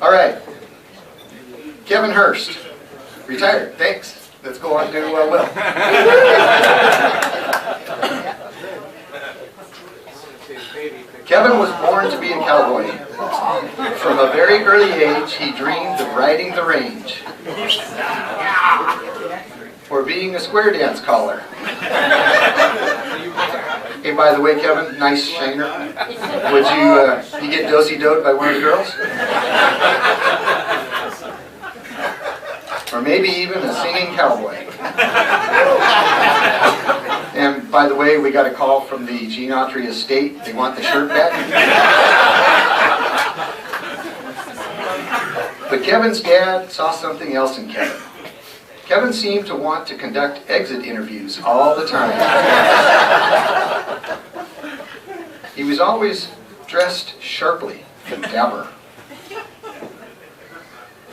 All right. Kevin Hearst, retired. Thanks. Let's go on to Will. Kevin was born to be a cowboy. From a very early age, he dreamed of riding the range or being a square dance caller. Hey, by the way, Kevin, nice shiner. Would you get do-si-doed by one of the girls? Or maybe even a singing cowboy. And by the way, we got a call from the Gene Autry estate. They want the shirt back. But Kevin's dad saw something else in Kevin. Kevin seemed to want to conduct exit interviews all the time. He was always dressed sharply and dapper.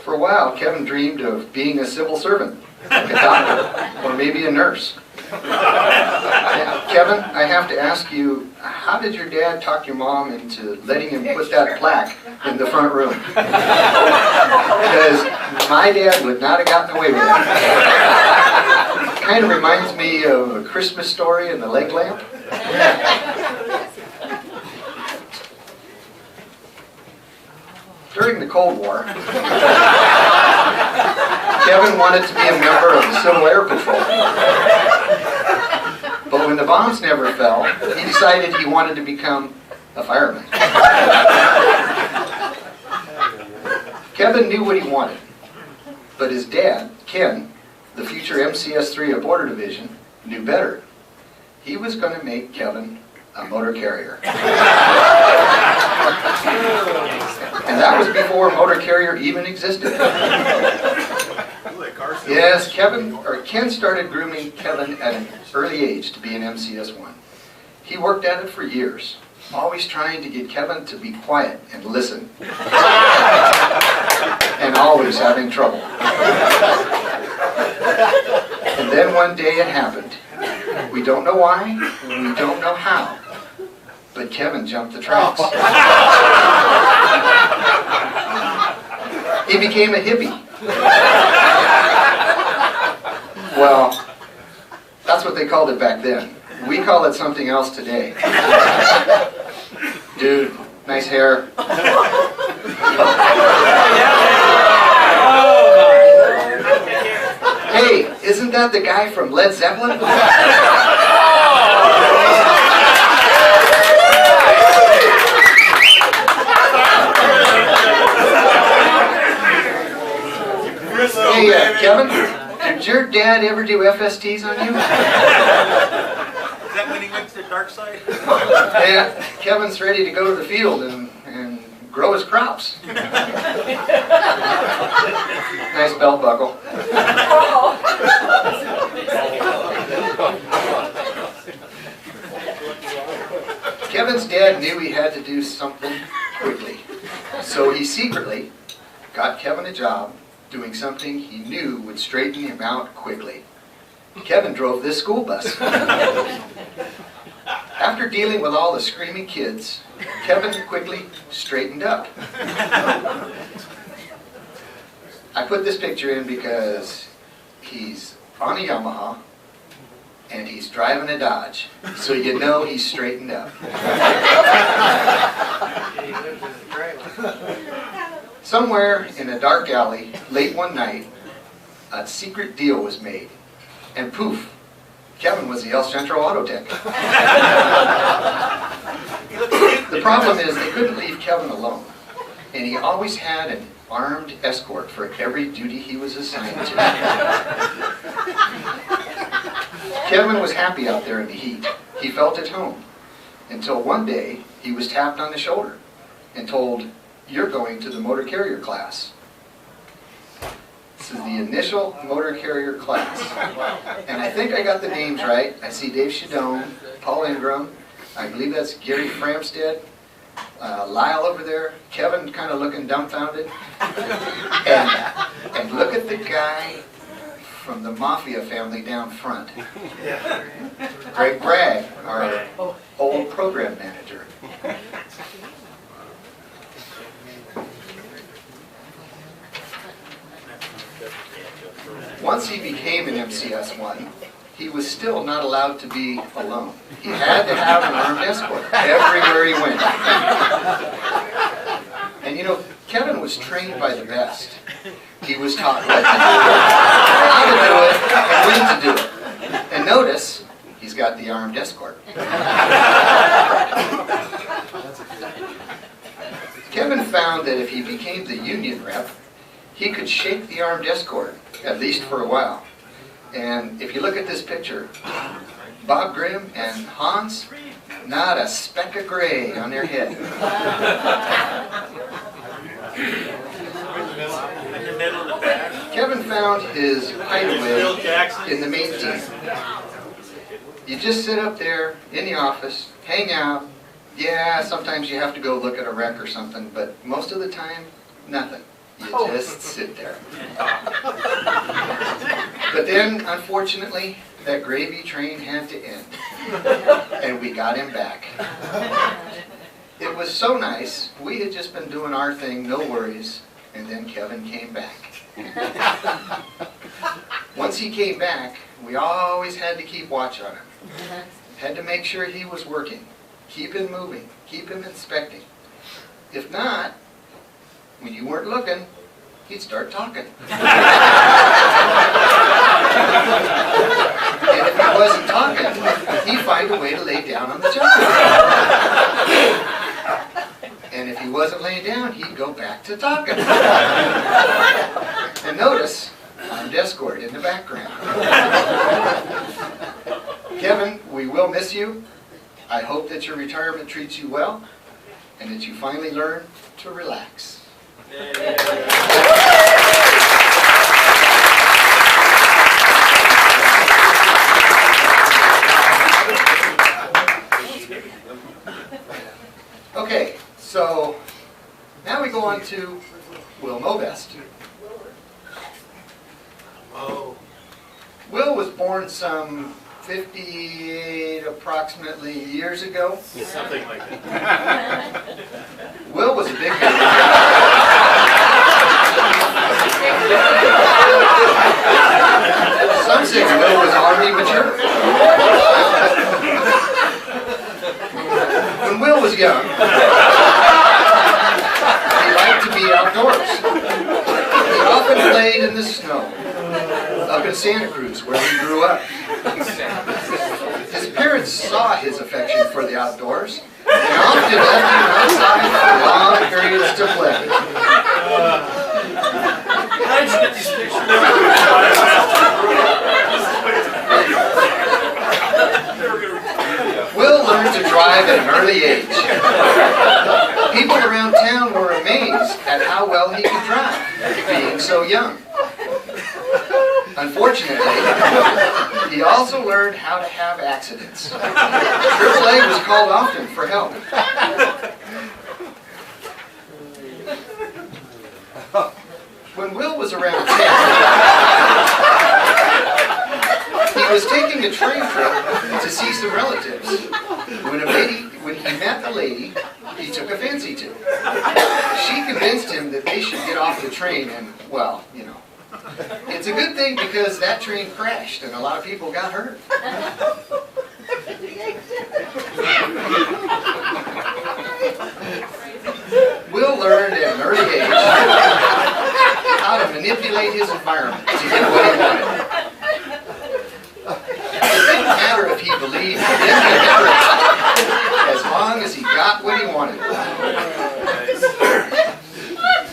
For a while, Kevin dreamed of being a civil servant, like a doctor, or maybe a nurse. Kevin, I have to ask you, how did your dad talk your mom into letting him put that plaque in the front room? Because my dad would not have gotten away with it. Kind of reminds me of A Christmas Story and the leg lamp. During the Cold War, Kevin wanted to be a member of the Civil Air Patrol. But when the bombs never fell, he decided he wanted to become a fireman. Kevin knew what he wanted, but his dad, Ken, the future MCS-3 of Border Division, knew better. He was going to make Kevin a motor carrier. And that was before motor carrier even existed. Yes, Ken started grooming Kevin at an early age to be an MCS-1. He worked at it for years, always trying to get Kevin to be quiet and listen. And always having trouble. And then one day it happened. We don't know why, and we don't know how, but Kevin jumped the tracks. He became a hippie. Well, that's what they called it back then. We call it something else today. Dude, nice hair. Hey, isn't that the guy from Led Zeppelin? Hey, Kevin, did your dad ever do FSTs on you? Is that when he went to the dark side? Yeah, Kevin's ready to go to the field and grow his crops. Nice belt buckle. Kevin's dad knew he had to do something quickly, so he secretly got Kevin a job doing something he knew would straighten him out quickly. Kevin drove this school bus. After dealing with all the screaming kids, Kevin quickly straightened up. I put this picture in because he's on a Yamaha and he's driving a Dodge, so you know he's straightened up. Somewhere in a dark alley, late one night, a secret deal was made, and poof, Kevin was the El Centro Auto Tech. The problem is they couldn't leave Kevin alone, and he always had an armed escort for every duty he was assigned to. Kevin was happy out there in the heat. He felt at home, until one day he was tapped on the shoulder and told, "You're going to the motor carrier class." This is the initial motor carrier class. And I think I got the names right. I see Dave Shadone, Paul Ingram, I believe that's Gary Framstead, Lyle over there, Kevin kind of looking dumbfounded. And look at the guy from the Mafia family down front. Greg Bragg, our old program manager. Once he became an MCS-1, he was still not allowed to be alone. He had to have an armed escort everywhere he went. And you know, Kevin was trained by the best. He was taught what to do, how to do it, and when to do it. And notice, he's got the armed escort. Kevin found that if he became the union rep, he could shake the armed escort, at least for a while. And if you look at this picture, Bob Grimm and Hans, not a speck of gray on their head. Kevin found his hideaway in the main team. You just sit up there in the office, hang out. Yeah, sometimes you have to go look at a wreck or something, but most of the time, nothing. You just sit there. But then, unfortunately, that gravy train had to end. And we got him back. It was so nice. We had just been doing our thing, no worries, and then Kevin came back. Once he came back, we always had to keep watch on him. Had to make sure he was working. Keep him moving. Keep him inspecting. If not, when you weren't looking, he'd start talking. And if he wasn't talking, he'd find a way to lay down on the job. And if he wasn't laying down, he'd go back to talking. And notice, armed escort in the background. Kevin, we will miss you. I hope that your retirement treats you well, and that you finally learn to relax. Okay, so now we go on to Will Moebest. Will was born some 58 approximately years ago. Something like that. Will was a big guy. Some say Will was already mature. When Will was young, he liked to be outdoors. He often played in the snow, up in Santa Cruz, where he grew up. His parents saw his affection for the outdoors and often left him outside for long periods to play. How did you get these pictures? Will learned to drive at an early age. People around town were amazed at how well he could drive, being so young. Unfortunately, he also learned how to have accidents. AAA was called often for help. When Will was around 10, he was taking a train trip to see some relatives. When he met a lady he took a fancy to. She convinced him that they should get off the train and, well, you know. It's a good thing because that train crashed and a lot of people got hurt. Will learned at an early age how to manipulate his environment to get what he wanted. It didn't matter if he believed in it, as long as he got what he wanted.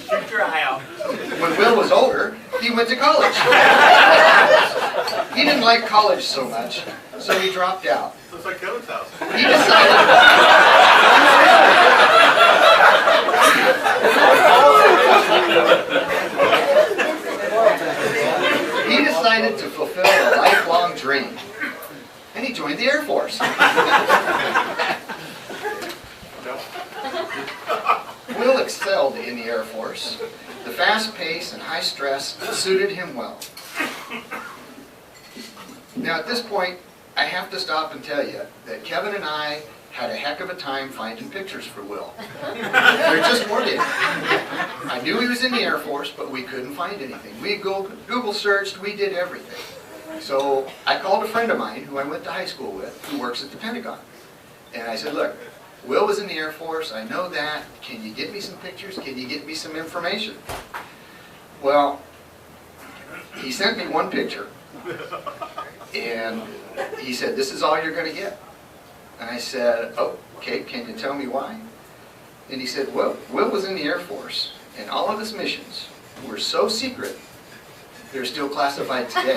Shoot your eye out. When Will was older, he went to college. He didn't like college so much, so he dropped out. Looks like Kevin's house. He decided to fulfill a lifelong dream, and he joined the Air Force. Will excelled in the Air Force. The fast pace and high stress suited him well. Now at this point, I have to stop and tell you that Kevin and I had a heck of a time finding pictures for Will. There just weren't any. I knew he was in the Air Force, but we couldn't find anything. We Google searched, we did everything. So I called a friend of mine who I went to high school with, who works at the Pentagon. And I said, look, Will was in the Air Force, I know that. Can you get me some pictures? Can you get me some information? Well, he sent me one picture. And he said, this is all you're going to get. And I said, oh, okay, can you tell me why? And he said, well, Will was in the Air Force, and all of his missions were so secret, they're still classified today.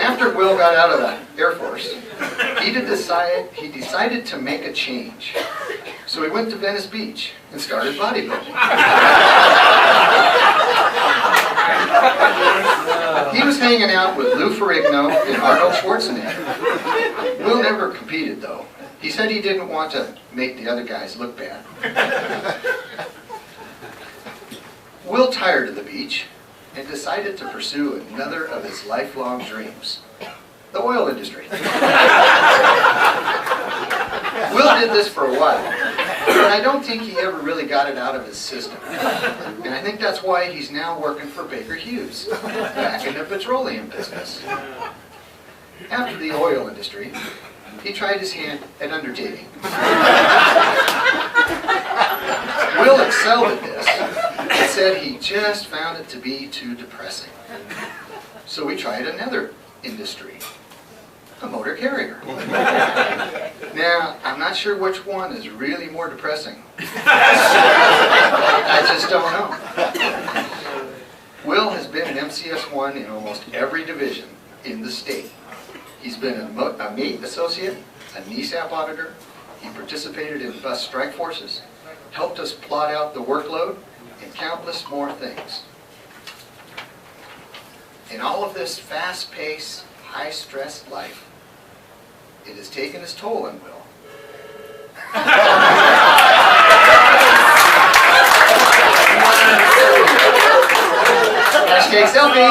After Will got out of the Air Force, he decided to make a change. So he went to Venice Beach and started bodybuilding. He was hanging out with Lou Ferrigno and Arnold Schwarzenegger. Will never competed, though. He said he didn't want to make the other guys look bad. Will tired of the beach and decided to pursue another of his lifelong dreams, the oil industry. Will did this for a while, but I don't think he ever really got it out of his system. And I think that's why he's now working for Baker Hughes, back in the petroleum business. After the oil industry, he tried his hand at undertaking. Will excelled at this and said he just found it to be too depressing. So we tried another industry, a motor carrier. Now, I'm not sure which one is really more depressing. I just don't know. Will has been an MCS1 in almost every division in the state. He's been a mate associate, a NESAP auditor. He participated in bus strike forces, helped us plot out the workload, and countless more things. In all of this fast-paced, high-stress life, it has taken its toll on Will. Hashtag selfie.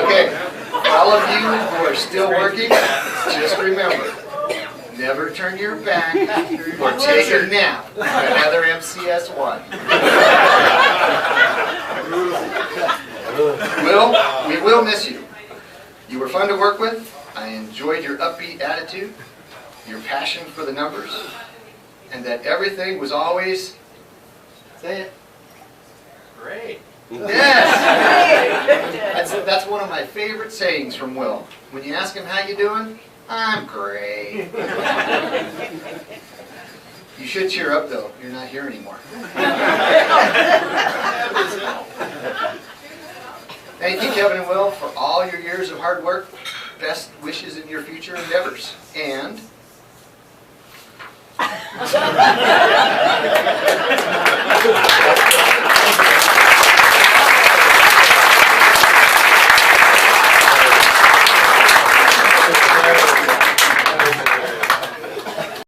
Okay, all of you who are still working, just remember, never turn your back or take a nap on another MCS1. Will, we will miss you. You were fun to work with. I enjoyed your upbeat attitude, your passion for the numbers, and that everything was always, say it, Great. yes! That's one of my favorite sayings from Will. When you ask him how you doing, I'm great. You should cheer up though, you're not here anymore. Thank you, Kevin and Will, for all your years of hard work. Best wishes in your future endeavors. And